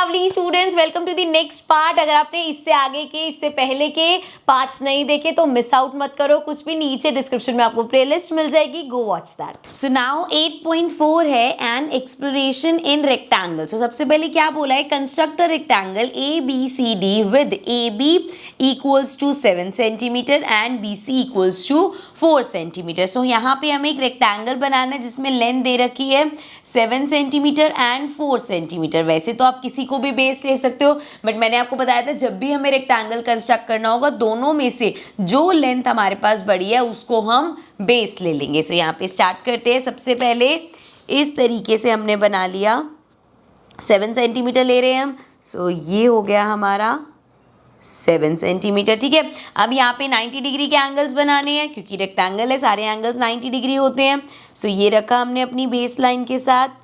Lovely students, welcome to the next part. अगर आपने इससे आगे के इससे पहले के पार्ट्स नहीं देखे तो मिस आउट मत करो, कुछ भी नीचे डिस्क्रिप्शन में आपको प्लेलिस्ट मिल जाएगी, go watch that. So now 8.4 है an exploration in rectangle. So सबसे पहले क्या बोला है, construct a rectangle A B C D with A B equals to 7 centimetre and B C equals to 4 centimetre. So यहाँ पे हमें एक रेक्टेंगल बनाना है जिसमें लेंथ दे रखी है 7 सेंटीमीटर एंड 4 सेंटीमीटर। वैसे तो आप किसी को भी बेस ले सकते हो, बट मैंने आपको बताया था जब भी हमें रेक्टेंगल कंस्ट्रक्ट करना होगा दोनों में से जो लेंथ हमारे पास बड़ी है उसको हम बेस ले लेंगे। सो यहाँ पे स्टार्ट करते हैं। सबसे पहले इस तरीके से हमने बना लिया, 7 सेंटीमीटर ले रहे हैं हम। सो ये हो गया हमारा 7 सेंटीमीटर, ठीक है। अब यहाँ पे 90 डिग्री के एंगल्स बनाने हैं क्योंकि रेक्टेंगल है, सारे एंगल्स 90 डिग्री होते हैं। सो ये रखा हमने अपनी बेस लाइन के साथ,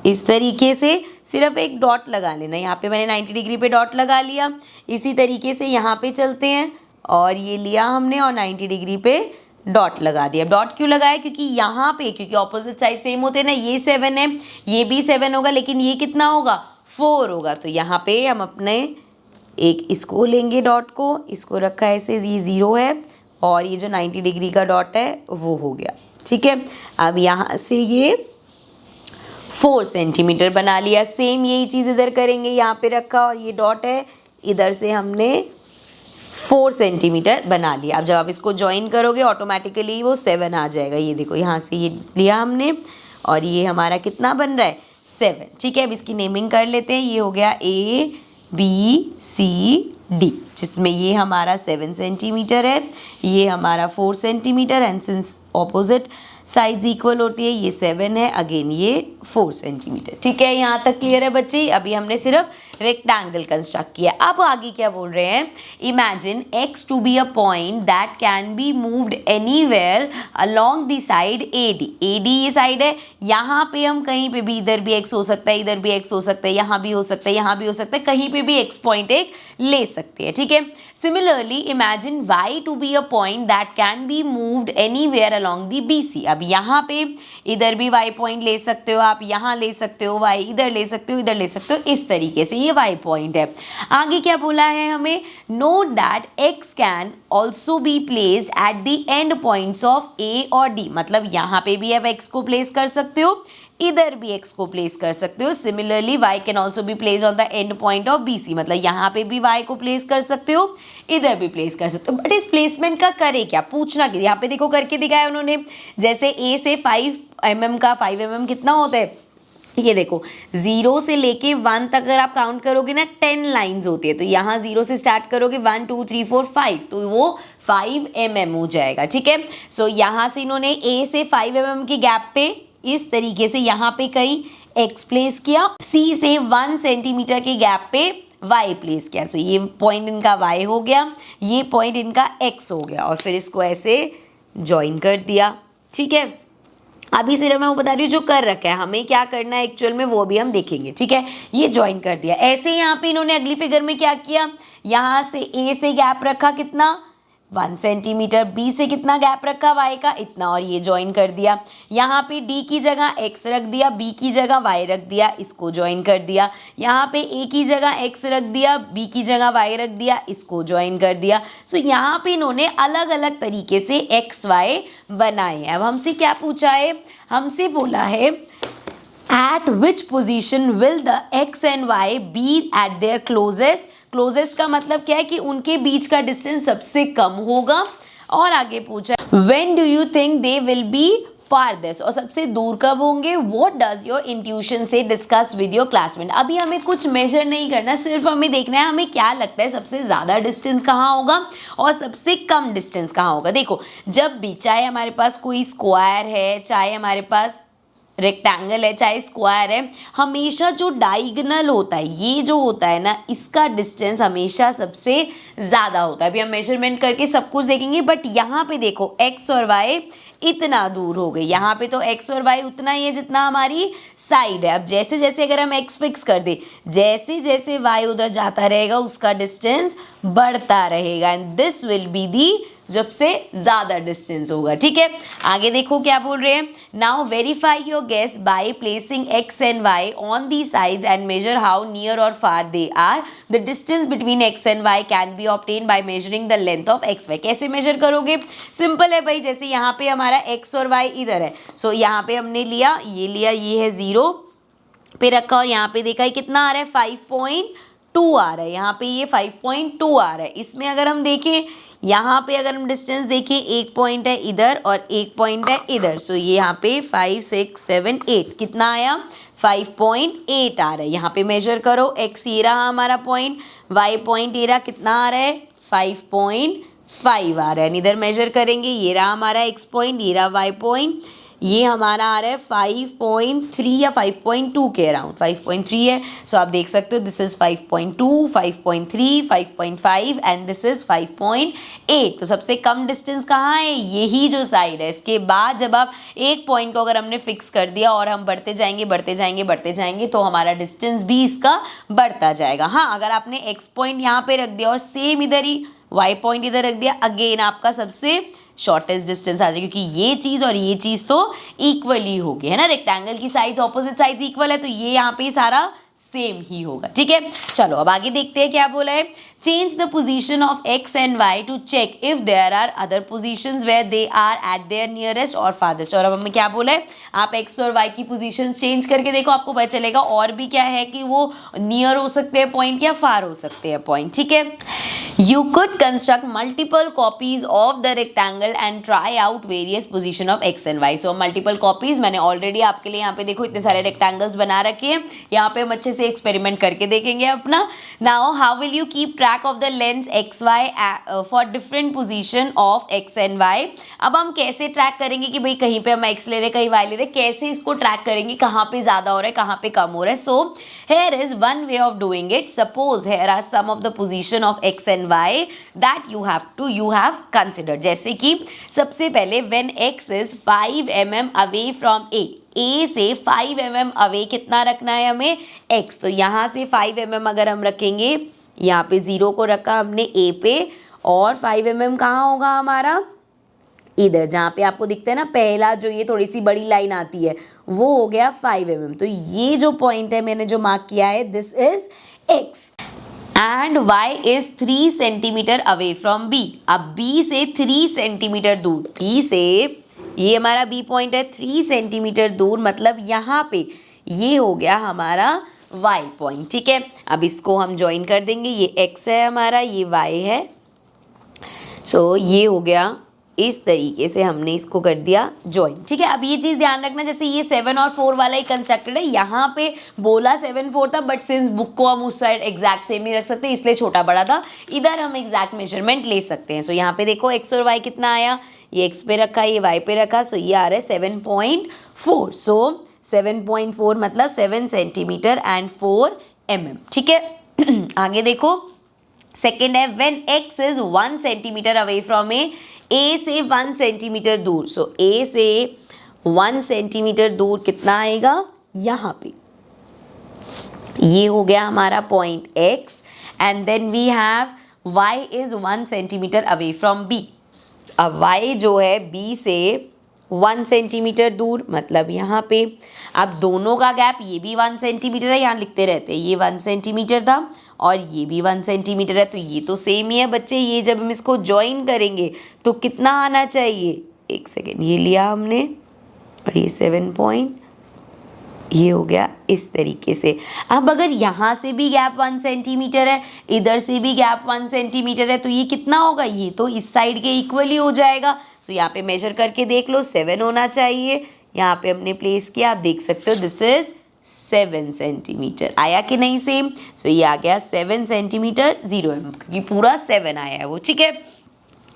इस तरीके से सिर्फ एक डॉट लगा लेना। यहाँ पे मैंने 90 डिग्री पे डॉट लगा लिया। इसी तरीके से यहाँ पे चलते हैं और ये लिया हमने और 90 डिग्री पे डॉट लगा दिया। डॉट क्यों लगाया, क्योंकि यहाँ पे क्योंकि ऑपोजिट साइड सेम होते हैं ना, ये 7 है, ये भी 7 होगा, लेकिन ये कितना होगा 4 होगा। तो यहाँ पे हम अपने एक इसको लेंगे डॉट को, इसको रखा है ऐसे, ये 0 है और ये जो 90 डिग्री का डॉट है वो हो गया, ठीक है। अब यहाँ से ये 4 सेंटीमीटर बना लिया। सेम यही चीज़ इधर करेंगे, यहाँ पे रखा और ये डॉट है, इधर से हमने 4 सेंटीमीटर बना लिया। अब जब आप इसको ज्वाइन करोगे ऑटोमेटिकली वो 7 आ जाएगा। ये देखो यहाँ से ये लिया हमने और ये हमारा कितना बन रहा है 7, ठीक है। अब इसकी नेमिंग कर लेते हैं। ये हो गया ए बी सी डी, जिसमें ये हमारा 7 सेंटीमीटर है, ये हमारा 4 centimetre and since opposite sides equal होती है, ये 7 है, अगेन ये 4 सेंटीमीटर, ठीक है। यहाँ तक क्लियर है बच्चे। अभी हमने सिर्फ रेक्टेंगल कंस्ट्रक्ट किया। अब आगे क्या बोल रहे हैं, imagine X to be a point that can be moved anywhere along the side A D. A D ये साइड है, यहाँ पे हम कहीं पे भी, इधर भी एक्स हो सकता है, इधर भी एक्स हो सकता है, यहाँ भी हो सकता है, यहाँ भी हो सकता है, कहीं पे भी एक्स पॉइंट एक ले सकते हैं, ठीक है। Similarly imagine Y to be a point that can be moved anywhere along the B C. अब यहाँ पे इधर भी वाई पॉइंट ले सकते हो आप, यहाँ ले सकते हो वाई, इधर ले सकते हो, इधर ले सकते हो, इस तरीके से ये वाई पॉइंट है। आगे क्या बोला है हमें, note that X can also be placed at the end points of A और डी। मतलब यहाँ पे भी आप एक्स को प्लेस कर सकते हो, इधर भी एक्स को प्लेस कर सकते हो। Similarly Y can also be place on the end point of B C. मतलब यहाँ पे भी वाई को प्लेस कर सकते हो, इधर भी प्लेस कर सकते हो। बट इस प्लेसमेंट का करे क्या, पूछना कि यहाँ पे देखो करके दिखाया उन्होंने। जैसे ए से 5 mm का 5 mm कितना होता है, ये देखो 0 से लेके 1 तक अगर आप काउंट करोगे ना 10 लाइंस होती है। तो यहाँ 0 से स्टार्ट करोगे 1 2 3 4 5, तो वो 5 mm हो जाएगा, ठीक है। सो यहाँ से इन्होंने ए से 5 mm की गैप पे इस तरीके से यहाँ पे कहीं एक्स प्लेस किया, सी से 1 सेंटीमीटर के गैप पे वाई प्लेस किया। सो ये पॉइंट इनका वाई हो गया, ये पॉइंट इनका एक्स हो गया और फिर इसको ऐसे ज्वाइन कर दिया, ठीक है। अभी सिर्फ मैं वो बता रही हूँ जो कर रखा है, हमें क्या करना है एक्चुअल में वो भी हम देखेंगे, ठीक है। ये ज्वाइन कर दिया। ऐसे यहाँ पे इन्होंने अगली फिगर में क्या किया, यहाँ से ए से गैप रखा कितना 1 सेंटीमीटर, बी से कितना गैप रखा वाई का इतना और ये ज्वाइन कर दिया। यहाँ पे डी की जगह एक्स रख दिया, बी की जगह वाई रख दिया, इसको ज्वाइन कर दिया। यहाँ पे ए की जगह एक्स रख दिया, बी की जगह वाई रख दिया, इसको ज्वाइन कर दिया। सो यहाँ पे इन्होंने अलग अलग तरीके से एक्स वाई बनाए हैं। अब हमसे क्या पूछा है, हमसे बोला है at which position will the x and y be at their closest। Closest का मतलब क्या है कि उनके बीच का डिस्टेंस सबसे कम होगा। और आगे पूछा when do you think they will be farthest, और सबसे दूर कब होंगे। what does your intuition say, discuss with your classmate। अभी हमें कुछ मेजर नहीं करना, सिर्फ हमें देखना है हमें क्या लगता है सबसे ज़्यादा डिस्टेंस कहाँ होगा और सबसे कम डिस्टेंस कहाँ होगा। देखो जब भी, चाहे हमारे पास कोई स्क्वायर है, चाहे हमारे पास रेक्टेंगल है, चाहे स्क्वायर है, हमेशा जो डायगोनल होता है, ये जो होता है ना, इसका डिस्टेंस हमेशा सबसे ज़्यादा होता है। अभी हम मेजरमेंट करके सब कुछ देखेंगे, बट यहाँ पे देखो एक्स और वाई इतना दूर हो गई, यहाँ पे तो एक्स और वाई उतना ही है जितना हमारी साइड है। अब जैसे जैसे अगर हम एक्स फिक्स कर दे, जैसे जैसे वाई उधर जाता रहेगा उसका डिस्टेंस बढ़ता रहेगा, and this will be the जब से ज्यादा डिस्टेंस होगा। ठीक है, आगे देखो क्या बोल रहे हैं। Now verify your guess by placing x and y on the sides and measure how near और far they are. The distance between x and y can be obtain by measuring the length of x y। कैसे measure करोगे? Simple है भाई, जैसे यहाँ पे हमारा x और y इधर है, सो यहाँ पे हमने लिया, ये है 0 पे रखा, और यहाँ पे देखा है कितना आ रहा है 5.2 आ रहा है, यहाँ पे ये 5.2 आ रहा है। इसमें अगर हम देखें, यहाँ पे अगर हम डिस्टेंस देखें, एक पॉइंट है इधर और एक पॉइंट है इधर, सो ये यहाँ पे 5 6 7 8 कितना आया 5.8 आ रहा है। यहाँ पे मेजर करो, x ये रहा हमारा पॉइंट, y पॉइंट ये रहा, कितना आ रहा है 5.5 आ रहा है। इधर मेजर करेंगे, ये रहा हमारा x पॉइंट, ये रहा y पॉइंट, ये हमारा आ रहा है 5.3 या 5.2 के अराउंड, 5.3 है। सो आप देख सकते हो this is 5.2, 5.3, 5.5 and this is 5.8। तो सबसे कम डिस्टेंस कहाँ है? यही जो साइड है। इसके बाद जब आप एक पॉइंट को अगर हमने फिक्स कर दिया और हम बढ़ते जाएंगे तो हमारा डिस्टेंस भी इसका बढ़ता जाएगा। हाँ, अगर आपने x पॉइंट यहाँ पे रख दिया और सेम इधर ही y पॉइंट इधर रख दिया, अगेन आपका सबसे शॉर्टेस्ट डिस्टेंस आ जाएगी, क्योंकि ये चीज और ये चीज तो इक्वली होगी, है ना। रेक्टेंगल की साइड्स ऑपोजिट साइड्स इक्वल है, तो ये यहाँ पे सारा सेम ही होगा। ठीक है, चलो अब आगे देखते हैं क्या बोला है। Change the position of x and y to check if there are other positions where they are at their nearest और फारदेस्ट। और अब हमें क्या बोला है, आप x और y की पोजीशंस चेंज करके देखो, आपको पता चलेगा और भी क्या है कि वो नियर हो सकते हैं पॉइंट या फार हो सकते हैं पॉइंट। ठीक है, You could construct multiple copies of the rectangle and try out various position of x and y. So multiple copies मैंने already आपके लिए यहाँ पे देखो इतने सारे rectangles बना रखे हैं, यहाँ पे हम अच्छे से experiment करके देखेंगे अपना। Now how will you keep track of the lengths x y for different position of x and y? अब हम कैसे track करेंगे कि भाई कहीं पे हम x ले रहे कहीं y ले रहे, कैसे इसको track करेंगे कहाँ पे ज़्यादा हो रहा है कहाँ पे कम हो रहा है। So here is one way of doing it. Suppose here are some of the position of x and y that you have considered. जैसे कि सबसे पहले when x is 5 mm away from a से 5 mm अवे कितना रखना है हमें x, तो यहाँ से 5 mm अगर हम रखेंगे, यहाँ पे 0 को रखा हमने a पे, और 5 mm कहाँ होगा हमारा इधर, जहाँ पे आपको दिखता है ना पहला जो ये थोड़ी सी बड़ी लाइन आती है वो हो गया 5 mm। तो ये जो पॉइंट है मैंने जो मार्क किया है this is x and y is 3 centimetre away from b। अब b से 3 सेंटीमीटर दूर, b से ये हमारा b पॉइंट है 3 सेंटीमीटर दूर, मतलब यहाँ पे ये हो गया हमारा y पॉइंट। ठीक है, अब इसको हम ज्वाइन कर देंगे, ये x है हमारा, ये y है। सो ये हो गया, इस तरीके से हमने इसको कर दिया ज्वाइन। ठीक है, अब ये चीज़ ध्यान रखना, जैसे ये 7 और 4 वाला ही कंस्ट्रक्टेड है, यहाँ पे बोला 7 4 था, बट सिंस बुक को हम उस साइड एग्जैक्ट सेम नहीं रख सकते इसलिए छोटा बड़ा था, इधर हम एग्जैक्ट मेजरमेंट ले सकते हैं। सो यहाँ पे देखो x और y कितना आया, ये x पे रखा ये y पे रखा, सो ये आ रहा है 7.4। सो 7.4 मतलब 7 सेंटीमीटर एंड 4 mm। ठीक है, आगे देखो सेकेंड है when x is 1 centimetre away from a से 1 सेंटीमीटर दूर। सो a से 1 सेंटीमीटर दूर कितना आएगा, यहाँ पे ये हो गया हमारा point x, and then we have y is 1 centimetre away from b। अब y जो है b से 1 सेंटीमीटर दूर, मतलब यहाँ पे अब दोनों का गैप, ये भी 1 सेंटीमीटर है, यहाँ लिखते रहते हैं ये 1 सेंटीमीटर था और ये भी 1 सेंटीमीटर है, तो ये तो सेम ही है बच्चे। ये जब हम इसको ज्वाइन करेंगे तो कितना आना चाहिए, एक सेकेंड, ये लिया हमने और ये 7 पॉइंट, ये हो गया इस तरीके से। अब अगर यहाँ से भी गैप 1 सेंटीमीटर है, इधर से भी गैप 1 सेंटीमीटर है, तो ये कितना होगा, ये तो इस साइड के इक्वली हो जाएगा। सो यहाँ पे मेजर करके देख लो 7 होना चाहिए, यहाँ पे हमने प्लेस किया, आप देख सकते हो दिस इज 7 सेंटीमीटर। आया कि नहीं सेम। सो ये आ गया 7 सेंटीमीटर 0 mm, क्योंकि पूरा 7 आया है वो। ठीक है,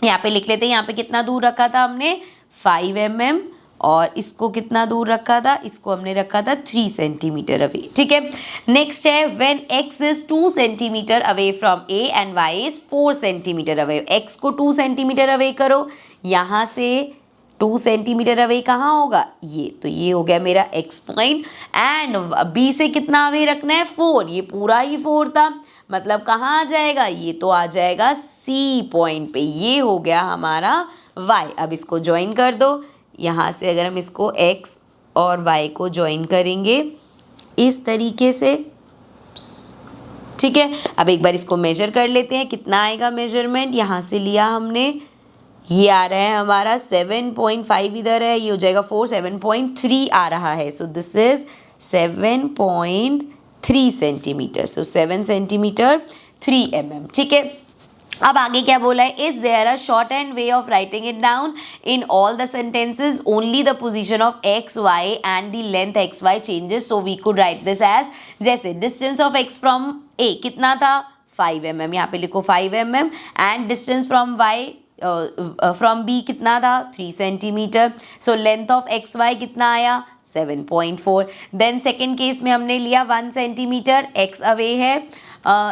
यहाँ पे लिख लेते हैं, यहाँ पे कितना दूर रखा था हमने 5 mm, और इसको कितना दूर रखा था, इसको हमने रखा था 3 सेंटीमीटर अवे। ठीक है, नेक्स्ट है when x is 2 centimetre away from a and y is 4 centimetre away. x को 2 सेंटीमीटर अवे करो, यहाँ से 2 सेंटीमीटर अवे कहाँ होगा, ये तो ये हो गया मेरा x पॉइंट। एंड b से कितना अवे रखना है, 4, ये पूरा ही 4 था, मतलब कहाँ आ जाएगा, ये तो आ जाएगा c पॉइंट पे, ये हो गया हमारा y। अब इसको ज्वाइन कर दो, यहाँ से अगर हम इसको x और y को ज्वाइन करेंगे इस तरीके से, ठीक है। अब एक बार इसको मेजर कर लेते हैं, कितना आएगा मेजरमेंट, यहाँ से लिया हमने, ये आ रहा है हमारा 7.5, इधर है, ये हो जाएगा 4, 7.3 आ रहा है। So this is 7.3 centimetre, so 7 centimetre 3 mm, ठीक है। अब आगे क्या बोला है, is there a short hand way of writing it down in all the sentences, only the position of X Y and the length X Y changes, so we could write this as, जैसे distance of X from A कितना था 5 mm, यहाँ पे लिखो 5 mm, and distance from Y from B कितना था 3 centimetre, so length of X Y कितना आया 7.4। देन सेकेंड केस में हमने लिया 1 सेंटीमीटर, एक्स अवे है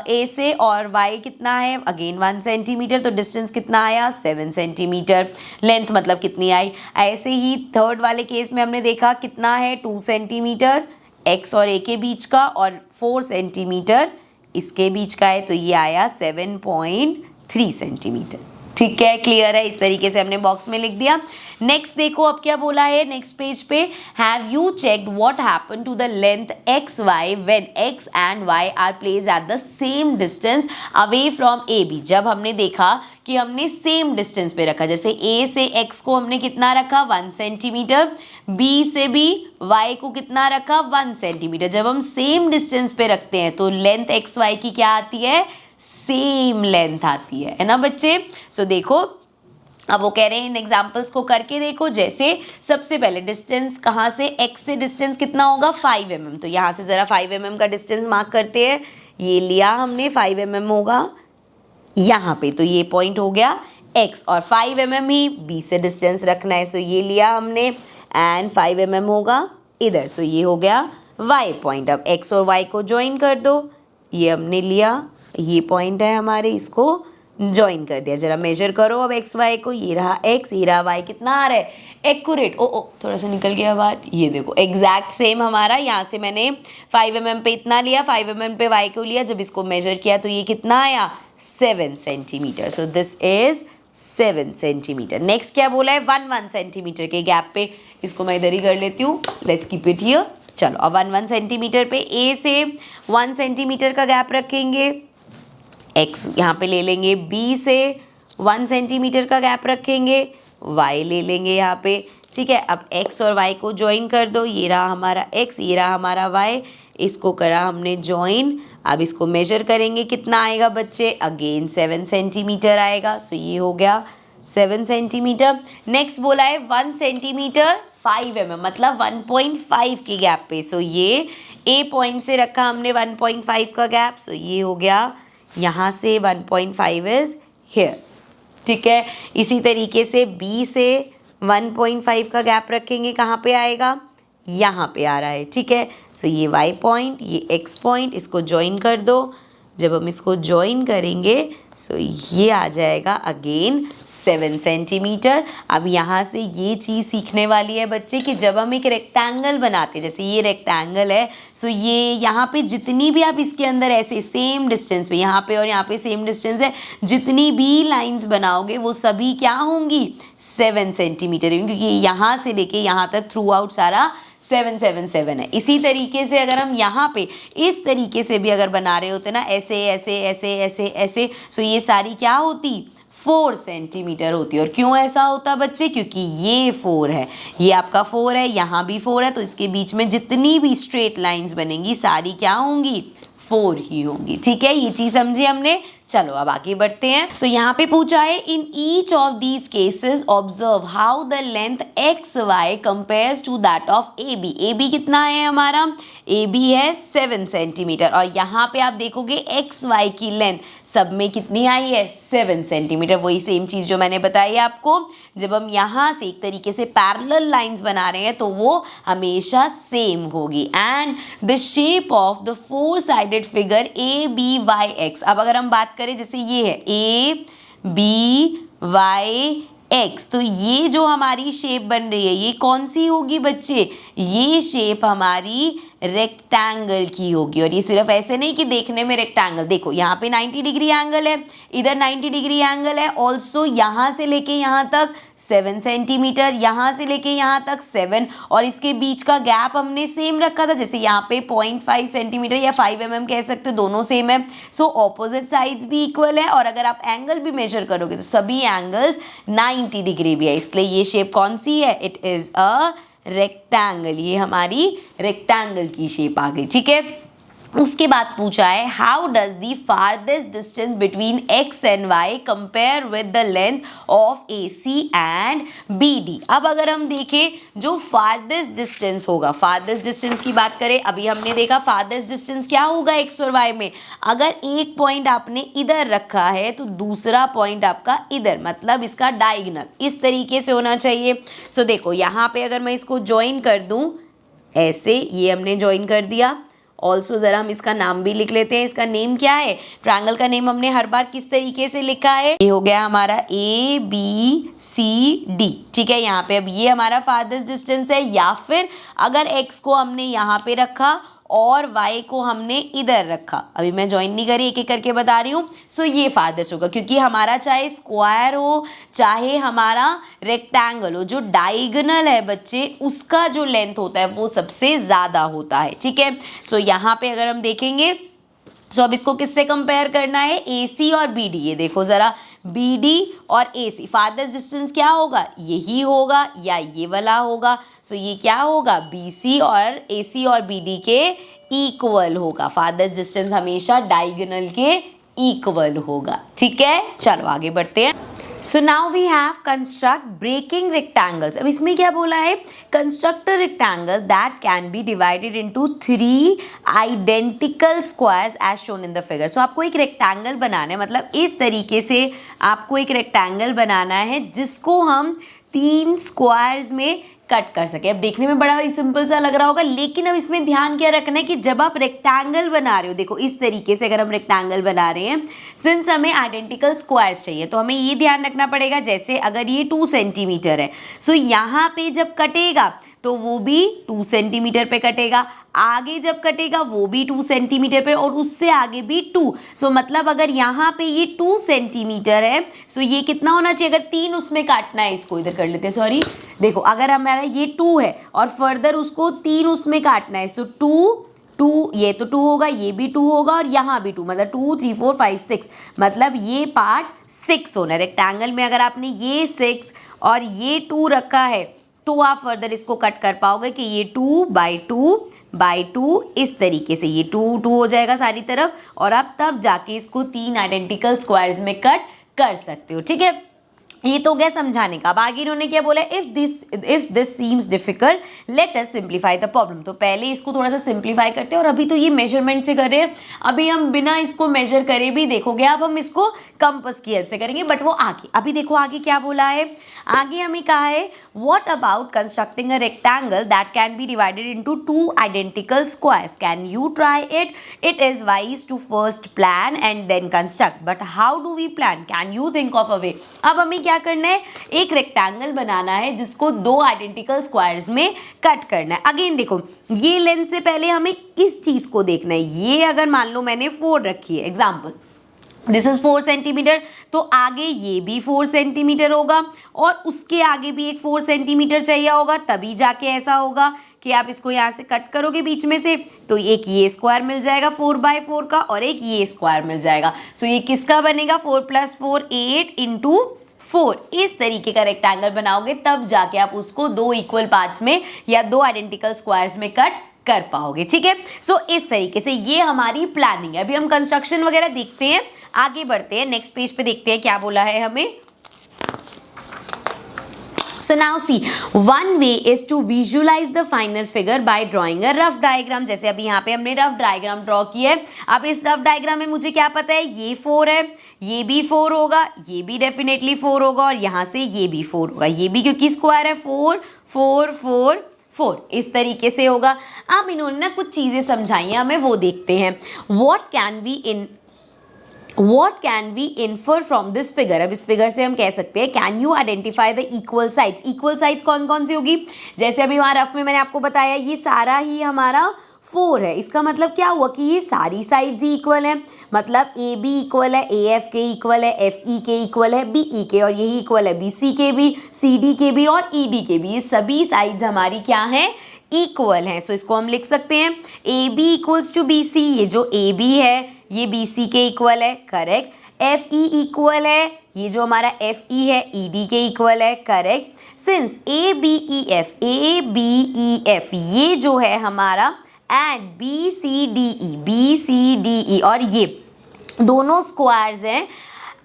ए से और y कितना है अगेन 1 सेंटीमीटर, तो डिस्टेंस कितना आया 7 सेंटीमीटर, लेंथ मतलब कितनी आई। ऐसे ही थर्ड वाले केस में हमने देखा कितना है 2 सेंटीमीटर x और a के बीच का, और 4 सेंटीमीटर इसके बीच का है, तो ये आया 7.3 सेंटीमीटर, ठीक है। क्लियर है, इस तरीके से हमने बॉक्स में लिख दिया। नेक्स्ट देखो अब क्या बोला है नेक्स्ट पेज पे, have you checked what happen to the length X Y when X and Y are placed at the same distance away from A B. जब हमने देखा कि हमने सेम डिस्टेंस पे रखा, जैसे ए से एक्स को हमने कितना रखा 1 सेंटीमीटर, बी से भी वाई को कितना रखा 1 सेंटीमीटर। जब हम सेम डिस्टेंस पे रखते हैं तो लेंथ एक्स वाई की क्या आती है, सेम लेंथ आती है ना बच्चे। सो देखो अब वो कह रहे हैं इन एग्जाम्पल्स को करके देखो, जैसे सबसे पहले डिस्टेंस कहाँ से, x से डिस्टेंस कितना होगा 5 mm, तो यहाँ से ज़रा 5 mm का डिस्टेंस मार्क करते हैं, ये लिया हमने 5 mm होगा यहाँ पे, तो ये पॉइंट हो गया x, और 5 mm ही b से डिस्टेंस रखना है, सो ये लिया हमने, एंड 5 mm होगा इधर, सो ये हो गया y पॉइंट। अब x और y को ज्वाइन कर दो, ये हमने लिया, ये पॉइंट है हमारे, इसको ज्वाइन कर दिया। जरा मेजर करो अब एक्स वाई को, ये रहा एक्स, ये रहा वाई, कितना आ रहा है एक्यूरेट, ओ थोड़ा सा निकल गया बात, ये देखो एग्जैक्ट सेम हमारा, यहाँ से मैंने 5 mm पे इतना लिया, 5 mm पे वाई को लिया, जब इसको मेजर किया तो ये कितना आया 7 centimetre, so this is 7 centimetre. Next क्या बोला है 1 सेंटीमीटर के गैप पे, इसको मैं इधर ही कर लेती हूँ, लेट्स कीप इट हियर। चलो अब 1 सेंटीमीटर पे ए से 1 सेंटीमीटर का गैप रखेंगे, x यहाँ पे ले लेंगे, b से 1 सेंटीमीटर का गैप रखेंगे, y ले लेंगे यहाँ पे, ठीक है। अब x और y को ज्वाइन कर दो, ये रहा हमारा x, ये रहा हमारा y, इसको करा हमने ज्वाइन। अब इसको मेजर करेंगे, कितना आएगा बच्चे, अगेन 7 सेंटीमीटर आएगा, सो ये हो गया 7 सेंटीमीटर। नेक्स्ट बोला है 1 सेंटीमीटर 5 mm, मतलब 1.5 की गैप पे, सो ये a पॉइंट से रखा हमने 1.5 का गैप, सो ये हो गया यहाँ से 1.5 इज हेयर, ठीक है। इसी तरीके से b से 1.5 का गैप रखेंगे, कहाँ पे आएगा, यहाँ पे आ रहा है, ठीक है। सो ये y पॉइंट, ये x पॉइंट, इसको ज्वाइन कर दो, जब हम इसको ज्वाइन करेंगे सो ये आ जाएगा अगेन 7 सेंटीमीटर। अब यहाँ से ये चीज़ सीखने वाली है बच्चे कि जब हम एक रेक्टेंगल बनाते हैं, जैसे ये रेक्टेंगल है, सो ये यहाँ पे जितनी भी आप इसके अंदर ऐसे सेम डिस्टेंस पे, यहाँ पे और यहाँ पे सेम डिस्टेंस है, जितनी भी लाइंस बनाओगे वो सभी क्या होंगी 7 सेंटीमीटर होंगी, क्योंकि यहाँ से लेके यहाँ तक थ्रू आउट सारा 7 7 7 है। इसी तरीके से अगर हम यहाँ पे इस तरीके से भी अगर बना रहे होते ना, ऐसे ऐसे ऐसे ऐसे ऐसे, सो ये सारी क्या होती 4 सेंटीमीटर होती है। और क्यों ऐसा होता बच्चे, क्योंकि ये 4 है, ये आपका 4 है, यहाँ भी 4 है, तो इसके बीच में जितनी भी स्ट्रेट लाइंस बनेंगी सारी क्या होंगी 4 ही होंगी, ठीक है। ये चीज़ समझे हमने। चलो अब आगे बढ़ते हैं। सो यहाँ पे पूछा है in each of these cases observe how the length X Y compares to that of A B. A B कितना है हमारा, ए बी है 7 सेंटीमीटर, और यहाँ पे आप देखोगे एक्स वाई की लेंथ सब में कितनी आई है 7 सेंटीमीटर। वही सेम चीज़ जो मैंने बताई आपको, जब हम यहाँ से एक तरीके से पैरेलल लाइंस बना रहे हैं तो वो हमेशा सेम होगी। And the shape of the 4 sided figure A B Y X. अब अगर हम बात करें, जैसे ये है ए बी वाई x। तो ये जो हमारी शेप बन रही है ये कौन सी होगी बच्चे, ये शेप हमारी रेक्टेंगल की होगी। और ये सिर्फ ऐसे नहीं कि देखने में रेक्टेंगल, देखो यहाँ पे 90 डिग्री एंगल है, इधर 90 डिग्री एंगल है, ऑल्सो यहाँ से लेके यहाँ तक 7 सेंटीमीटर, यहाँ से लेके यहाँ तक 7, और इसके बीच का गैप हमने सेम रखा था, जैसे यहाँ पे 0.5 सेंटीमीटर या 5 mm कह सकते हो, दोनों सेम है। सो ऑपोजिट साइड्स भी इक्वल है, और अगर आप एंगल भी मेजर करोगे तो सभी एंगल्स 90 डिग्री भी है, इसलिए ये शेप कौन सी है, इट इज अ रेक्टेंगल। ये हमारी रेक्टेंगल की शेप आ गई, ठीक है। उसके बाद पूछा है how does the farthest distance between x and y compare with the length of AC and BD। अब अगर हम देखें जो फारदेस्ट डिस्टेंस होगा, फारदेस्ट डिस्टेंस की बात करें, अभी हमने देखा फारदेस्ट डिस्टेंस क्या होगा x और y में, अगर एक पॉइंट आपने इधर रखा है तो दूसरा पॉइंट आपका इधर, मतलब इसका डायगोनल इस तरीके से होना चाहिए। सो देखो यहाँ पे अगर मैं इसको ज्वाइन कर दूं ऐसे, ये हमने ज्वाइन कर दिया। ऑल्सो ज़रा हम इसका नाम भी लिख लेते हैं, इसका नेम क्या है, ट्रायंगल का नेम हमने हर बार किस तरीके से लिखा है, ये हो गया हमारा ABCD, ठीक है। यहाँ पे अब ये हमारा फारदेस्ट डिस्टेंस है, या फिर अगर x को हमने यहाँ पे रखा और y को हमने इधर रखा, अभी मैं ज्वाइन नहीं करी, एक एक करके बता रही हूँ। सो ये फारदेस्ट होगा, क्योंकि हमारा चाहे स्क्वायर हो चाहे हमारा रेक्टेंगल हो, जो डायगोनल है बच्चे उसका जो लेंथ होता है वो सबसे ज़्यादा होता है, ठीक है। सो यहाँ पे अगर हम देखेंगे, सो अब इसको किससे कंपेयर करना है, AC और BD। ये देखो ज़रा, BD और AC फारदेस्ट डिस्टेंस क्या होगा, यही होगा या ये वाला होगा। सो ये क्या होगा, BC और AC और BD के इक्वल होगा, फारदेस्ट डिस्टेंस हमेशा डायगोनल के इक्वल होगा, ठीक है। चलो आगे बढ़ते हैं। So now we have construct breaking rectangles. अब इसमें क्या बोला है, construct a rectangle that can be divided into 3 identical squares as shown in the figure. So आपको एक रेक्टेंगल बनाना है, मतलब इस तरीके से आपको एक रेक्टेंगल बनाना है जिसको हम 3 स्क्वायर्स में कट कर सके। अब देखने में बड़ा ही सिंपल सा लग रहा होगा, लेकिन अब इसमें ध्यान क्या रखना है कि जब आप रेक्टेंगल बना रहे हो, देखो इस तरीके से अगर हम रेक्टेंगल बना रहे हैं, सिंस हमें आइडेंटिकल स्क्वायर्स चाहिए तो हमें ये ध्यान रखना पड़ेगा, जैसे अगर ये 2 सेंटीमीटर है, सो यहाँ पे जब कटेगा तो वो भी 2 सेंटीमीटर पे कटेगा, आगे जब कटेगा वो भी 2 सेंटीमीटर पे, और उससे आगे भी 2। सो मतलब अगर यहाँ पे ये 2 सेंटीमीटर है, सो ये कितना होना चाहिए, अगर 3 उसमें काटना है, इसको इधर कर लेते हैं, सॉरी, देखो अगर हमारा ये 2 है और फर्दर उसको 3 उसमें काटना है, सो 2 ये तो 2 होगा, ये भी 2 होगा और यहाँ भी 2, मतलब 2 3 4 5 6, मतलब ये पार्ट 6 होना है। रेक्टेंगल में अगर आपने ये 6 और ये 2 रखा है तो आप फर्दर इसको कट कर पाओगे कि ये 2/2 इस तरीके से, ये 2 हो जाएगा सारी तरफ, और आप तब जाके इसको 3 आइडेंटिकल स्क्वायर्स में कट कर सकते हो, ठीक है। ये तो गया समझाने का। अब आगे इन्होंने क्या बोला, if this seems difficult let us simplify the problem. तो पहले इसको थोड़ा सा सिंप्लीफाई करते हैं, और अभी तो ये मेजरमेंट से कर रहे हैं, अभी हम बिना इसको मेजर करे भी देखोगे अब हम इसको कंपास की हेल्प से करेंगे, बट वो आगे। अभी देखो आगे क्या बोला है, आगे हमें कहा है what about constructing a rectangle that can be divided into 2 identical squares, can you try it is wise to first plan and then construct, but how do we plan, can you think of a way. अब हमें क्या करना है, एक rectangle बनाना है जिसको 2 identical squares में cut करना है। अगेन देखो ये लेंथ से पहले हमें इस चीज को देखना है, ये अगर मान लो मैंने 4 रखी है, एग्जाम्पल दिस इज 4 सेंटीमीटर, तो आगे ये भी 4 सेंटीमीटर होगा और उसके आगे भी एक 4 सेंटीमीटर चाहिए होगा, तभी जाके ऐसा होगा कि आप इसको यहाँ से कट करोगे बीच में से, तो एक ये स्क्वायर मिल जाएगा 4/4 का और एक ये स्क्वायर मिल जाएगा। सो ये किसका बनेगा, 4 + 4 8 × 4। इस तरीके का रेक्टेंगल बनाओगे तब जाके आप उसको 2 इक्वल पार्ट्स में या 2 आइडेंटिकल स्क्वायर्स में कट कर पाओगे, ठीक है। सो इस तरीके से ये हमारी प्लानिंग है। अभी हम कंस्ट्रक्शन वगैरह देखते हैं, आगे बढ़ते हैं, नेक्स्ट पेज पे देखते हैं क्या बोला है हमें। So now see, one way is to visualize the final figure by drawing a rough diagram। जैसे अभी यहाँ पे हमने रफ डायग्राम ड्रॉ किया है। अब इस रफ डायग्राम में मुझे क्या पता है, ये 4 है, ये भी 4 होगा, ये भी डेफिनेटली 4 होगा और यहाँ से ये भी 4 होगा, ये भी क्योंकि स्क्वायर है 4 4 4 4 इस तरीके से होगा। अब इन्होंने ना कुछ चीजें समझाई हैं हमें, वो देखते हैं। What can we infer from this figure? अब इस फिगर से हम कह सकते हैं can you identify the equal sides. Equal sides कौन कौन सी होगी? जैसे अभी वहाँ रफ में मैंने आपको बताया ये सारा ही हमारा 4 है. इसका मतलब क्या हुआ कि ये सारी साइड्स ही इक्वल है. मतलब ए बी इक्वल है, ए एफ के इक्वल है, एफ ई के इक्वल है, बी ई के, और यही इक्वल है बी सी के भी, सी डी के भी और ई डी के भी. ये सभी साइड्स हमारी क्या हैं? इक्वल हैं. सो इसको हम लिख सकते हैं A B equals to B C. ये जो ए बी है ये बी सी के इक्वल है, करेक्ट. एफ ई इक्वल है, ये जो हमारा एफ ई है ई डी के इक्वल है, correct. Since A B E F ये जो है हमारा and B C D E और ये दोनों स्क्वायर्स हैं.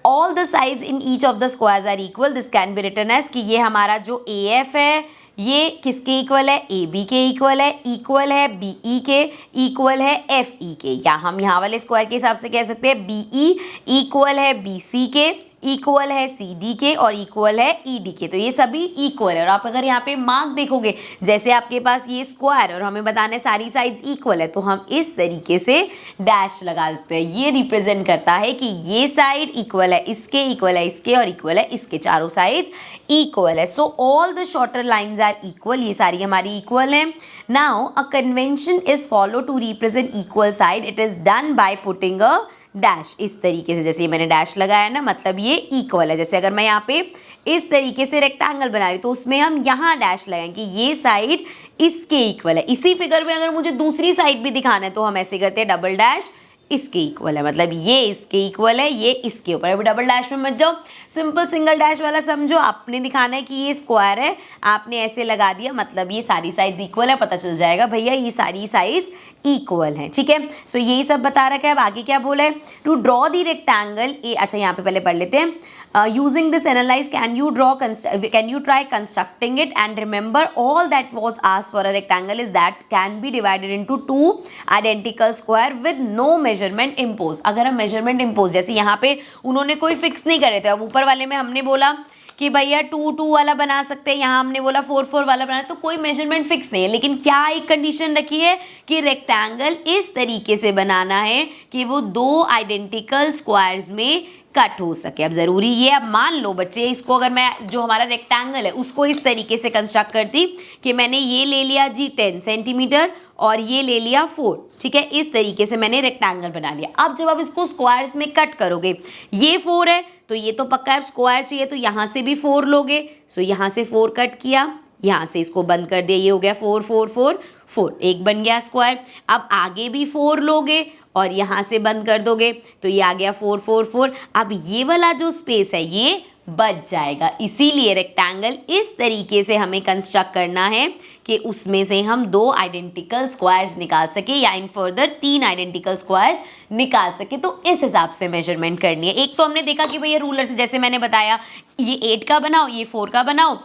All the sides in each of the squares are equal. This can be written as कि ये हमारा जो ए एफ है ये किसके इक्वल है? ए बी के इक्वल है बी ई के, इक्वल है एफ ई के. या हम यहाँ वाले स्क्वायर के हिसाब से कह सकते हैं बी ई इक्वल है बी सी के, इक्वल है सी डी के और इक्वल है ई डी के. तो ये सभी इक्वल है. और आप अगर यहाँ पे मार्क देखोगे, जैसे आपके पास ये स्क्वायर और हमें बताना है सारी साइड्स इक्वल है, तो हम इस तरीके से डैश लगा देते हैं. ये रिप्रेजेंट करता है कि ये साइड इक्वल है इसके, इक्वल है इसके और इक्वल है इसके. चारों साइड्स इक्वल है. So all the shorter lines are equal. ये सारी हमारी इक्वल है. Now a convention is follow to represent equal side. It is done by putting a dash. इस तरीके से, जैसे ये मैंने डैश लगाया ना, मतलब ये इक्वल है. जैसे अगर मैं यहाँ पे इस तरीके से रेक्टेंगल बना रही तो उसमें हम यहाँ डैश लगाएं कि ये साइड इसके इक्वल है. इसी फिगर में अगर मुझे दूसरी साइड भी दिखाना है तो हम ऐसे करते हैं डबल डैश इसके इक्वल है. मतलब ये इसके इक्वल है, ये इसके ऊपर. अभी डबल डैश में मत जाओ, सिंपल सिंगल डैश वाला समझो. आपने दिखाना है कि ये स्क्वायर है, आपने ऐसे लगा दिया, मतलब ये सारी साइड्स इक्वल है. पता चल जाएगा भैया ये सारी साइड्स इक्वल है. ठीक है. सो यही सब बता रखा है. अब आगे क्या बोला है? To draw the rectangle A. अच्छा यहाँ पे पहले पढ़ लेते हैं. Using this analyze, can you try constructing it and remember all that was asked for a rectangle is that can be divided into two identical square with no measurement imposed. अगर हम measurement impose, जैसे यहाँ पे उन्होंने कोई fix नहीं करे थे. अब ऊपर वाले में हमने बोला कि भैया 2 वाला बना सकते हैं, यहाँ हमने बोला 4 वाला बनाना, तो कोई मेजरमेंट फिक्स नहीं है. लेकिन क्या एक कंडीशन रखी है कि रेक्टेंगल इस तरीके से बनाना है कि वो 2 आइडेंटिकल स्क्वायर्स में कट हो सके. अब जरूरी ये, अब मान लो बच्चे, इसको अगर मैं जो हमारा रेक्टेंगल है उसको इस तरीके से कंस्ट्रक्ट करती कि मैंने ये ले लिया जी 10 सेंटीमीटर और ये ले लिया 4. ठीक है. इस तरीके से मैंने रेक्टेंगल बना लिया. अब जब आप इसको स्क्वायर्स में कट करोगे, ये 4 है तो ये तो पक्का है स्क्वायर चाहिए, तो यहाँ से भी 4 लोगे. सो यहाँ से 4 कट किया, यहाँ से इसको बंद कर दिया, ये हो गया 4 4 4 4, एक बन गया स्क्वायर. अब आगे भी 4 लोगे और यहाँ से बंद कर दोगे तो ये आ गया 4 4 4. अब ये वाला जो स्पेस है ये बच जाएगा. इसीलिए रेक्टेंगल इस तरीके से हमें कंस्ट्रक्ट करना है कि उसमें से हम 2 आइडेंटिकल स्क्वायर्स निकाल सके या इन फर्दर 3 आइडेंटिकल स्क्वायर्स निकाल सके. तो इस हिसाब से मेजरमेंट करनी है. एक तो हमने देखा कि भैया रूलर से, जैसे मैंने बताया, ये 8 का बनाओ, ये 4 का बनाओ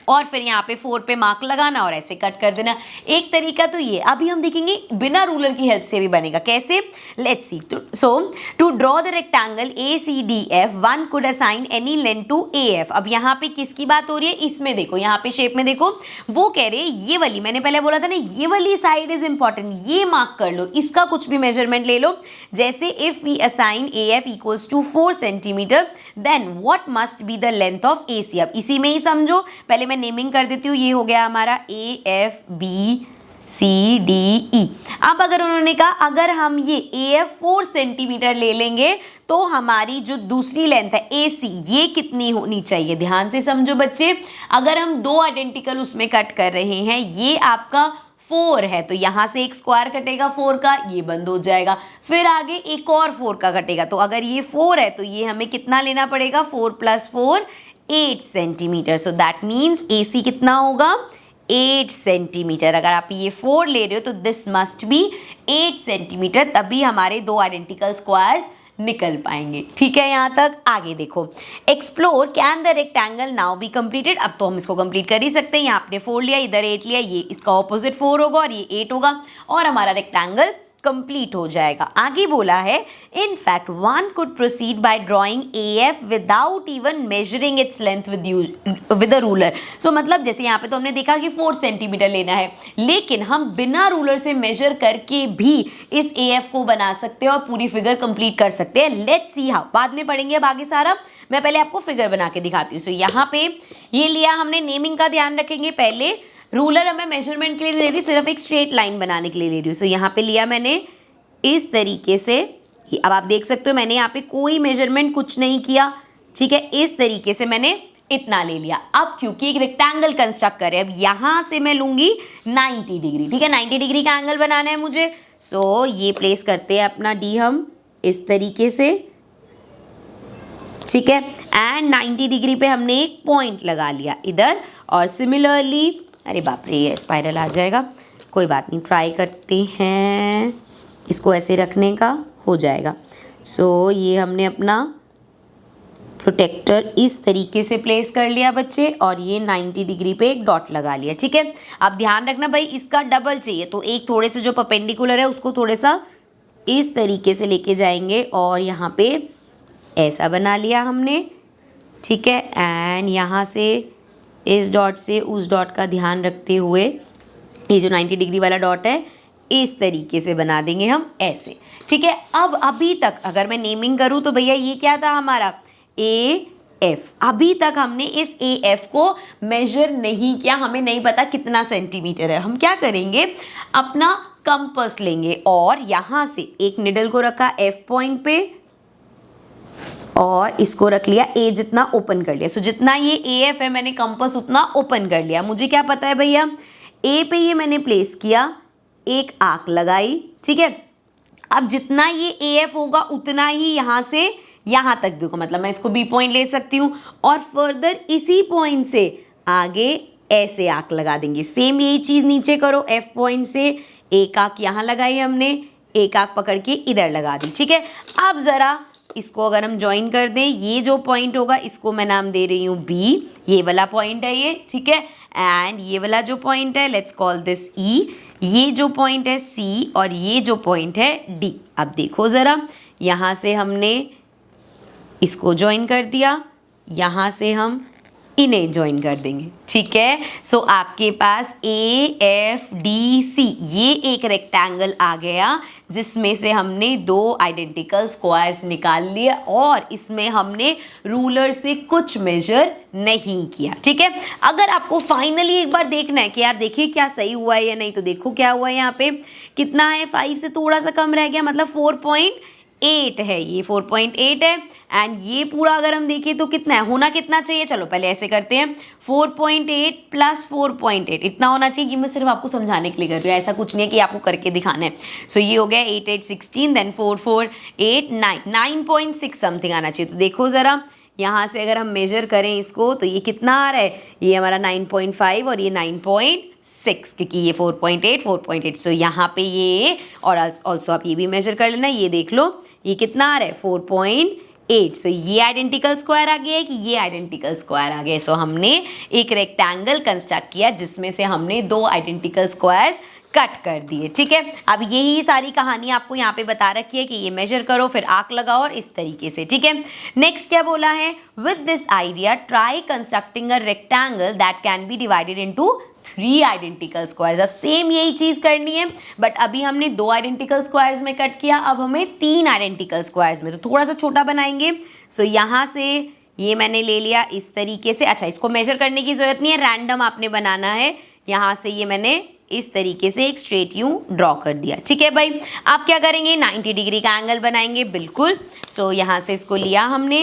और फिर यहाँ पे 4 पे मार्क लगाना और ऐसे कट कर देना. एक तरीका तो ये. अभी हम देखेंगे बिना रूलर की हेल्प से भी बनेगा कैसे. Let's see. So to draw the rectangle A C D F, one could assign any length to A F. अब यहाँ पे किसकी बात हो रही है? इसमें देखो, यहाँ पे शेप में देखो, वो कह रहे हैं ये वाली, मैंने पहले बोला था ना ये वाली साइड इज इंपॉर्टेंट, ये मार्क कर लो, इसका कुछ भी मेजरमेंट ले लो. जैसे if we assign A F equals to 4 centimetre then what must be the length of A C. अब इसी में ही समझो, पहले मैं नेमिंग कर देती हूँ. ये हो गया हमारा A F B C D E. अब अगर उन्होंने कहा अगर हम ये ए एफ 4 सेंटीमीटर ले लेंगे तो हमारी जो दूसरी लेंथ है ए सी, ये कितनी होनी चाहिए? ध्यान से समझो बच्चे. अगर हम 2 आइडेंटिकल उसमें कट कर रहे हैं, ये आपका 4 है तो यहाँ से एक स्क्वायर कटेगा 4 का, ये बंद हो जाएगा. फिर आगे एक और 4 का कटेगा. तो अगर ये 4 है तो ये हमें कितना लेना पड़ेगा? 4 + 4 8 सेंटीमीटर. सो दैट मीन्स ए सी कितना होगा? 8 सेंटीमीटर. अगर आप ये 4 ले रहे हो तो दिस मस्ट बी 8 सेंटीमीटर. तभी हमारे 2 आइडेंटिकल स्क्वायर्स निकल पाएंगे. ठीक है. यहाँ तक. आगे देखो, explore can the rectangle now be completed. अब तो हम इसको कंप्लीट कर ही सकते हैं. यहाँ आपने 4 लिया, इधर 8 लिया, ये इसका ऑपोजिट 4 होगा और ये 8 होगा और हमारा रेक्टेंगल कंप्लीट हो जाएगा। आगे बोला है in fact one could proceed by drawing AF without even measuring its length with a ruler. So मतलब जैसे यहाँ पे तो हमने देखा कि 4 सेंटीमीटर लेना है, लेकिन हम बिना रूलर से मेजर करके भी इस AF को बना सकते हैं और पूरी फिगर कंप्लीट कर सकते हैं। लेट्स सी हाउ, बाद में पढ़ेंगे अब आगे सारा। मैं पहले आपको फिगर बना के दिखाती हूँ। सो यहाँ पे ये लिया हमने, नेमिंग का ध्यान रखेंगे। पहले रूलर हमें मेजरमेंट के लिए नहीं ले रही, सिर्फ एक स्ट्रेट लाइन बनाने के लिए ले रही हूँ। सो यहाँ पे लिया मैंने इस तरीके से। अब आप देख सकते हो मैंने यहाँ पे कोई मेजरमेंट कुछ नहीं किया, ठीक है। इस तरीके से मैंने इतना ले लिया। अब क्योंकि एक रेक्टेंगल कंस्ट्रक्ट करें, अब यहाँ से मैं लूंगी 90 डिग्री, ठीक है। 90 डिग्री का एंगल बनाना है मुझे। सो ये प्लेस करते हैं अपना डी हम इस तरीके से, ठीक है। एंड 90 डिग्री पे हमने एक पॉइंट लगा लिया इधर। और सिमिलरली, अरे बाप रे ये स्पाइरल आ जाएगा, कोई बात नहीं, ट्राई करते हैं इसको ऐसे रखने का, हो जाएगा। सो ये हमने अपना प्रोटेक्टर इस तरीके से प्लेस कर लिया बच्चे, और ये 90 डिग्री पे एक डॉट लगा लिया, ठीक है। अब ध्यान रखना भाई, इसका डबल चाहिए, तो एक थोड़े से जो परपेंडिकुलर है उसको थोड़े सा इस तरीके से लेके जाएंगे और यहाँ पे ऐसा बना लिया हमने, ठीक है। एंड यहाँ से इस डॉट से उस डॉट का ध्यान रखते हुए ये जो 90 डिग्री वाला डॉट है इस तरीके से बना देंगे हम ऐसे, ठीक है। अब अभी तक अगर मैं नेमिंग करूँ तो भैया ये क्या था हमारा AF। अभी तक हमने इस AF को मेजर नहीं किया, हमें नहीं पता कितना सेंटीमीटर है। हम क्या करेंगे, अपना कंपास लेंगे और यहाँ से एक निडल को रखा F पॉइंट पे और इसको रख लिया A जितना ओपन कर लिया। सो जितना ये AF है मैंने कंपास उतना ओपन कर लिया। मुझे क्या पता है भैया, A पे ये मैंने प्लेस किया, एक आर्क लगाई, ठीक है। अब जितना ये AF होगा उतना ही यहाँ से यहाँ तक भी होगा, मतलब मैं इसको B पॉइंट ले सकती हूँ और फर्दर इसी पॉइंट से आगे ऐसे आर्क लगा देंगे। सेम यही चीज़ नीचे करो, F पॉइंट से एक आर्क यहाँ लगाई हमने, एक आर्क पकड़ के इधर लगा दी, ठीक है। अब ज़रा इसको अगर हम ज्वाइन कर दें, ये जो पॉइंट होगा इसको मैं नाम दे रही हूँ B, ये वाला पॉइंट है ये, ठीक है। एंड ये वाला जो पॉइंट है लेट्स कॉल दिस E, ये जो पॉइंट है C और ये जो पॉइंट है D। अब देखो ज़रा, यहाँ से हमने इसको ज्वाइन कर दिया, यहाँ से हम इन्हें ज्वाइन कर देंगे, ठीक है। सो आपके पास AFDC ये एक रेक्टेंगल आ गया जिसमें से हमने 2 आइडेंटिकल स्क्वायर्स निकाल लिए और इसमें हमने रूलर से कुछ मेजर नहीं किया, ठीक है। अगर आपको फाइनली एक बार देखना है कि यार देखिए क्या सही हुआ है या नहीं, तो देखो क्या हुआ है, यहाँ पे कितना है, 5 से थोड़ा सा कम रह गया, मतलब 4.8 है, ये 4.8 है। एंड ये पूरा अगर हम देखें तो कितना है, होना कितना चाहिए, चलो पहले ऐसे करते हैं, 4.8 प्लस 4.8 इतना होना चाहिए। ये मैं सिर्फ आपको समझाने के लिए कर रही हूँ, ऐसा कुछ नहीं है कि आपको करके दिखाना है। सो ये हो गया 8 8 16, देन 4 4 8 9 9.6 समथिंग आना चाहिए। तो देखो ज़रा यहाँ से अगर हम मेजर करें इसको तो ये कितना आ रहा है, ये हमारा 9.5 और ये 9.6, क्योंकि ये 4.8 4.8। सो यहाँ पे ये, और ऑल्सो आप ये भी मेजर कर लेना, ये देख लो ये कितना आ रहा है 4.8। सो ये आइडेंटिकल स्क्वायर आ गया कि ये आइडेंटिकल स्क्वायर आ गया। सो हमने एक रेक्टेंगल कंस्ट्रक्ट किया जिसमें से हमने 2 आइडेंटिकल स्क्वायर्स कट कर दिए, ठीक है। अब यही सारी कहानी आपको यहाँ पे बता रखी है कि ये मेजर करो फिर आर्क लगाओ और इस तरीके से, ठीक है। नेक्स्ट क्या बोला है, with this idea try constructing a rectangle that can be divided into 3 identical squares. अब सेम यही चीज करनी है, बट अभी हमने 2 आइडेंटिकल स्क्वायर्स में कट किया, अब हमें 3 आइडेंटिकल स्क्वायर्स में, तो थोड़ा सा छोटा बनाएंगे। सो यहाँ से ये मैंने ले लिया इस तरीके से। अच्छा, इसको मेजर करने की जरूरत नहीं है, रैंडम आपने बनाना है। यहाँ से ये मैंने इस तरीके से एक स्ट्रेट यू ड्रॉ कर दिया, ठीक है भाई। आप क्या करेंगे, 90 डिग्री का एंगल बनाएंगे, बिल्कुल। सो यहाँ से इसको लिया हमने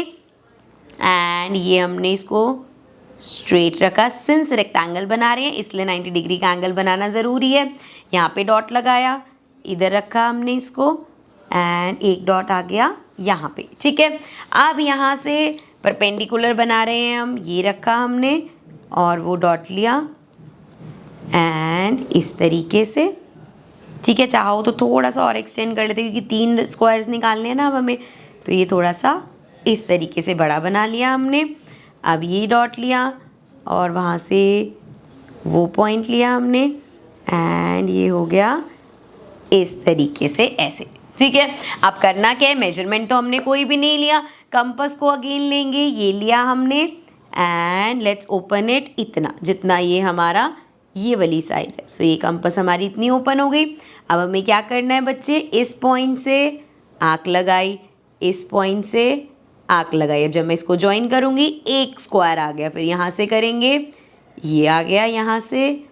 एंड ये हमने इसको स्ट्रेट रखा। सिंस रेक्टेंगल बना रहे हैं इसलिए 90 डिग्री का एंगल बनाना ज़रूरी है। यहाँ पे डॉट लगाया, इधर रखा हमने इसको एंड एक डॉट आ गया यहाँ पे, ठीक है। अब यहाँ से परपेंडिकुलर बना रहे हैं हम, ये रखा हमने और वो डॉट लिया एंड इस तरीके से, ठीक है। चाहो तो थोड़ा सा और एक्सटेंड कर लेते क्योंकि 3 स्क्वायर्स निकालने हैं ना अब हमें, तो ये थोड़ा सा इस तरीके से बड़ा बना लिया हमने। अब ये डॉट लिया और वहाँ से वो पॉइंट लिया हमने एंड ये हो गया इस तरीके से ऐसे, ठीक है। अब करना क्या है, मेजरमेंट तो हमने कोई भी नहीं लिया, कंपास को अगेन लेंगे, ये लिया हमने एंड लेट्स ओपन इट इतना, जितना ये हमारा ये वाली साइड है। सो ये कंपास हमारी इतनी ओपन हो गई। अब हमें क्या करना है बच्चे, इस पॉइंट से आर्क लगाई, इस पॉइंट से आर्क लगाई। अब जब मैं इसको ज्वाइन करूँगी एक स्क्वायर आ गया, फिर यहाँ से करेंगे, ये आ गया यहाँ से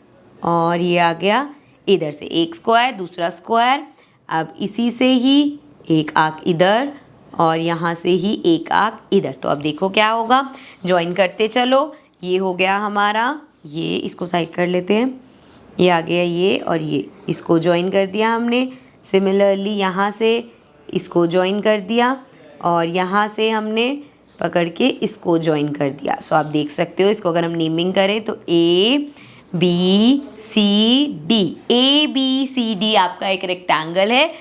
और ये आ गया इधर से, एक स्क्वायर दूसरा स्क्वायर। अब इसी से ही एक आर्क इधर और यहाँ से ही एक आर्क इधर। तो अब देखो क्या होगा, ज्वाइन करते चलो, ये हो गया हमारा, ये इसको साइड कर लेते हैं, ये आ गया ये और ये, इसको ज्वाइन कर दिया हमने। सिमिलरली यहाँ से इसको ज्वाइन कर दिया और यहाँ से हमने पकड़ के इसको ज्वाइन कर दिया। सो आप देख सकते हो, इसको अगर हम नेमिंग करें तो ABCD आपका एक रेक्टेंगल है,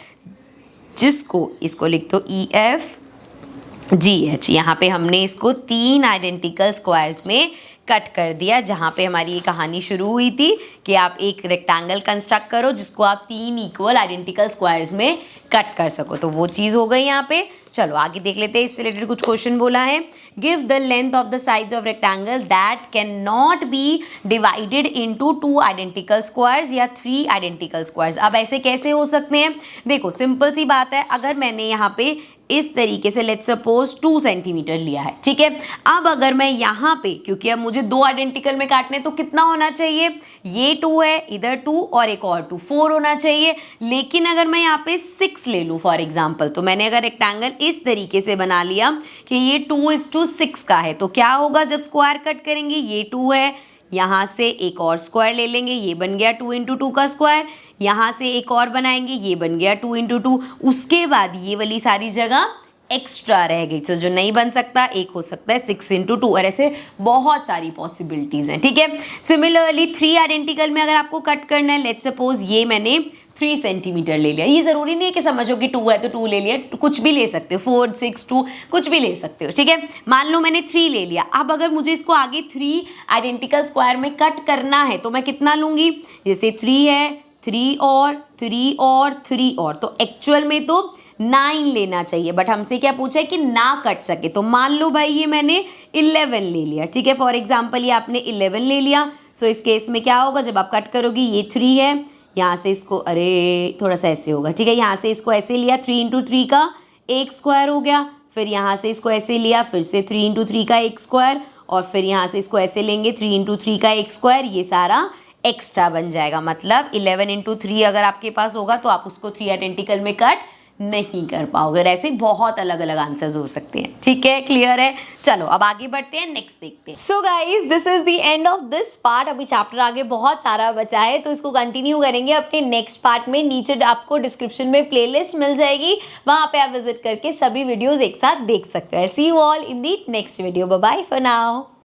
जिसको इसको लिख दो EFGH। यहाँ पे हमने इसको 3 आइडेंटिकल स्क्वायर्स में कट कर दिया, जहाँ पे हमारी ये कहानी शुरू हुई थी कि आप एक रेक्टेंगल कंस्ट्रक्ट करो जिसको आप 3 इक्वल आइडेंटिकल स्क्वायर्स में कट कर सको। तो वो चीज़ हो गई यहाँ पे। चलो आगे देख लेते हैं, इससे रिलेटेड कुछ क्वेश्चन बोला है। Give the length of the sides of rectangle that can not be divided into 2 identical squares या 3 आइडेंटिकल स्क्वायर्स। अब ऐसे कैसे हो सकते हैं, देखो सिंपल सी बात है, अगर मैंने यहाँ पे इस तरीके से लेट्स सपोज 2 सेंटीमीटर लिया है, ठीक है। अब अगर मैं यहाँ पे, क्योंकि अब मुझे 2 आइडेंटिकल में काटने, तो कितना होना चाहिए, ये 2 है, इधर 2 और एक और 2, 4 होना चाहिए। लेकिन अगर मैं यहाँ पे 6 ले लूँ फॉर एग्जाम्पल, तो मैंने अगर रेक्टेंगल इस तरीके से बना लिया कि ये 2:6 का है, तो क्या होगा जब स्क्वायर कट करेंगे, ये 2 है, यहाँ से एक और स्क्वायर ले लेंगे, ये बन गया 2 × 2 का स्क्वायर, यहाँ से एक और बनाएंगे, ये बन गया 2 × 2, उसके बाद ये वाली सारी जगह एक्स्ट्रा रह गई। तो जो नहीं बन सकता, एक हो सकता है 6 × 2, और ऐसे बहुत सारी पॉसिबिलिटीज़ हैं, ठीक है। सिमिलरली 3 आइडेंटिकल में अगर आपको कट करना है, लेट्स सपोज ये मैंने 3 सेंटीमीटर ले लिया, ये ज़रूरी नहीं है कि समझो कि 2 है तो 2 ले लिया, कुछ भी ले सकते हो, 4, 6, 2 कुछ भी ले सकते हो, ठीक है। मान लो मैंने 3 ले लिया, अब अगर मुझे इसको आगे 3 आइडेंटिकल स्क्वायर में कट करना है तो मैं कितना लूँगी, जैसे 3 है, 3 और 3 और 3 और, तो एक्चुअल में तो 9 लेना चाहिए, बट हमसे क्या पूछा है कि ना कट सके। तो मान लो भाई ये मैंने 11 ले लिया, ठीक है, फॉर एग्जाम्पल ये आपने 11 ले लिया। सो इस केस में क्या होगा, जब आप कट करोगी, ये 3 है, यहाँ से इसको, अरे थोड़ा सा ऐसे होगा, ठीक है, यहाँ से इसको ऐसे लिया, 3 × 3 का एक स्क्वायर हो गया, फिर यहाँ से इसको ऐसे लिया, फिर से 3 × 3 का एक स्क्वायर, और फिर यहाँ से इसको ऐसे लेंगे 3 × 3 का एक स्क्वायर, ये सारा एक्स्ट्रा बन जाएगा। मतलब 11 × 3 अगर आपके पास होगा तो आप उसको 3 आइडेंटिकल में कट नहीं कर पाओगे। ऐसे बहुत अलग अलग आंसर्स हो सकते हैं, ठीक है, क्लियर है। चलो अब आगे बढ़ते हैं, नेक्स्ट देखते हैं। So guys this is the end of this part. अभी चैप्टर आगे बहुत सारा बचा है, तो इसको कंटिन्यू करेंगे अपने नेक्स्ट पार्ट में। नीचे आपको डिस्क्रिप्शन में प्लेलिस्ट मिल जाएगी, वहां पे आप विजिट करके सभी वीडियोज एक साथ देख सकते हैं। See you all in the next video, bye bye for now.